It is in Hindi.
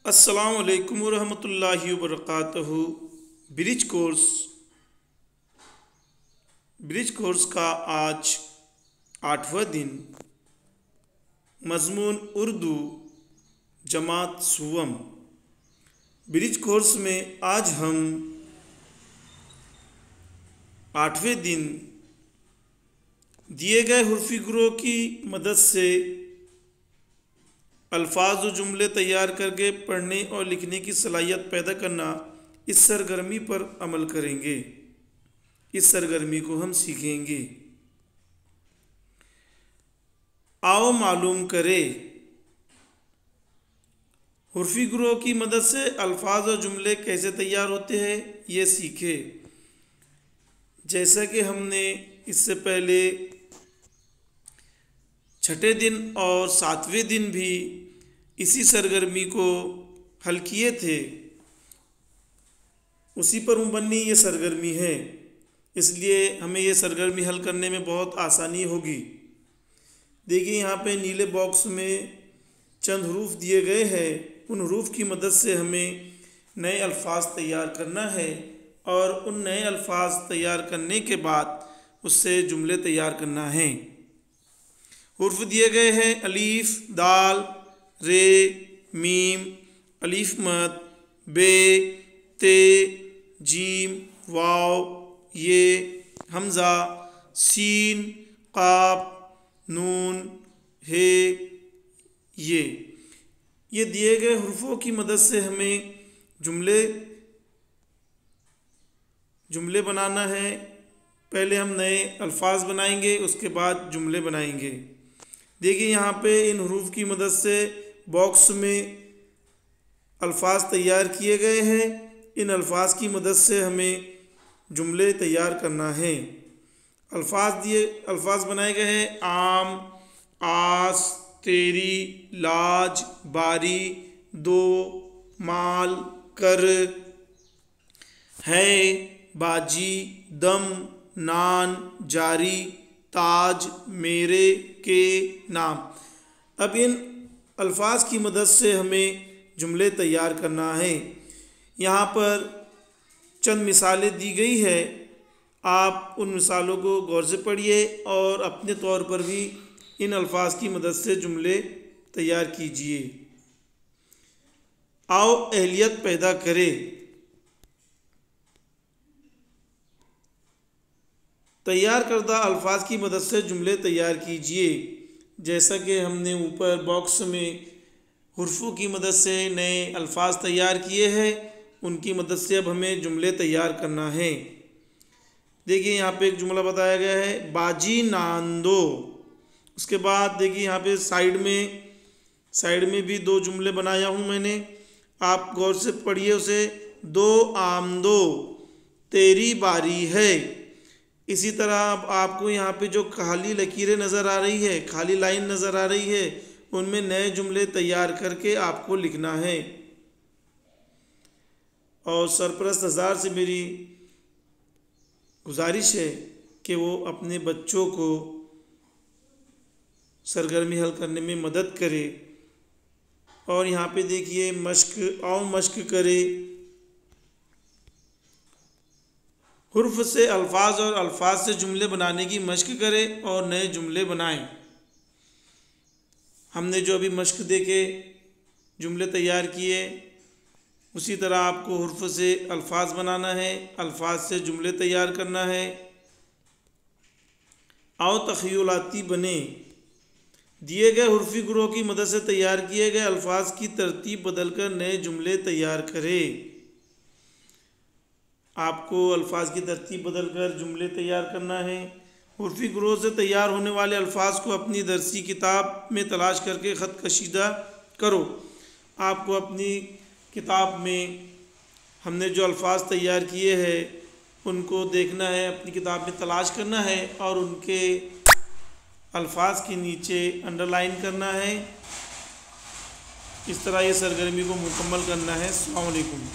अस्सलामु अलैकुम वरहमतुल्लाहि वबरकातुहू। ब्रिज कोर्स का आज 8वां दिन। मज़मून उर्दू जमात सुवम। ब्रिज कोर्स में आज हम 8वें दिन दिए गए हुर्फ़ी ग्रोह की मदद से अल्फाज और जुमले तैयार करके पढ़ने और लिखने की सलाहियत पैदा करना, इस सरगर्मी पर अमल करेंगे। इस सरगर्मी को हम सीखेंगे। आओ मालूम करें, हुर्फ़ी ग्रोह की मदद से अल्फाज और जुमले कैसे तैयार होते हैं, ये सीखे। जैसा कि हमने इससे पहले छठे दिन और 7वें दिन भी इसी सरगर्मी को हल किए थे, उसी पर मुबन्नी ये सरगर्मी है। इसलिए हमें ये सरगर्मी हल करने में बहुत आसानी होगी। देखिए, यहाँ पे नीले बॉक्स में चंद हरूफ दिए गए हैं। उन हरूफ की मदद से हमें नए अल्फाज तैयार करना है और उन नए अल्फाज तैयार करने के बाद उससे जुमले तैयार करना है। हुर्फ दिए गए हैं अलीफ, दाल, रे, मीम, अलीफ मद, बे, ते, जीम, वाव, ये, हमज़ा, सीन, काफ, नून, हे, ये दिए गए हुर्फों की मदद से हमें जुमले बनाना है। पहले हम नए अल्फाज बनाएंगे, उसके बाद जुमले बनाएंगे। देखिए, यहाँ पे इन हरूफ की मदद से बॉक्स में अल्फाज तैयार किए गए हैं। इन अल्फाज की मदद से हमें जुमले तैयार करना है। अल्फाज बनाए गए हैं आम, आस, तेरी, लाज, बारी, दो, माल, कर, है, बाजी, दम, नान, जारी, ताज, मेरे, के, नाम। अब इन अल्फाज की मदद से हमें जुमले तैयार करना है। यहाँ पर चंद मिसालें दी गई है। आप उन मिसालों को गौर से पढ़िए और अपने तौर पर भी इन अल्फाज की मदद से जुमले तैयार कीजिए। आओ अहलियत पैदा करें। तैयार करदा अल्फाज की मदद से जुमले तैयार कीजिए। जैसा कि हमने ऊपर बॉक्स में हुर्फों की मदद से नए अल्फाज तैयार किए हैं, उनकी मदद से अब हमें जुमले तैयार करना है। देखिए, यहाँ पे एक जुमला बताया गया है, बाजी नांदो। उसके बाद देखिए, यहाँ पे साइड में भी दो जुमले बनाया हूँ मैंने। आप गौर से पढ़िए उसे। दो आमदो, तेरी बारी है। इसी तरह अब आपको यहाँ पे जो खाली लकीरें नज़र आ रही है, खाली लाइन नज़र आ रही है, उनमें नए जुमले तैयार करके आपको लिखना है। और सरपरस्त हज़ार से मेरी गुजारिश है कि वो अपने बच्चों को सरगर्मी हल करने में मदद करे। और यहाँ पे देखिए, मश्क करे। हुर्फ से अल्फाज और अल्फाज से जुमले बनाने की मश्क करें और नए जुमले बनाएं। हमने जो अभी मश्क देके जुमले तैयार किए, उसी तरह आपको हुर्फ से अल्फाज बनाना है, अल्फाज से जुमले तैयार करना है। आओ तख़य्युलाती बने। दिए गए हुर्फ़ी ग्रोह की मदद से तैयार किए गए अल्फाज की तरतीब बदलकर नए जुमले तैयार करें। आपको अल्फाज की तरतीब बदलकर जुमले तैयार करना है। हुर्फ़ी ग्रोह से तैयार होने वाले अल्फाज को अपनी दरसी किताब में तलाश करके ख़त कशीदा करो। आपको अपनी किताब में हमने जो अल्फाज तैयार किए हैं उनको देखना है, अपनी किताब में तलाश करना है और उनके अल्फाज के नीचे अंडरलाइन करना है। इस तरह ये सरगर्मी को मुकम्मल करना है। अस्सलामु अलैकुम।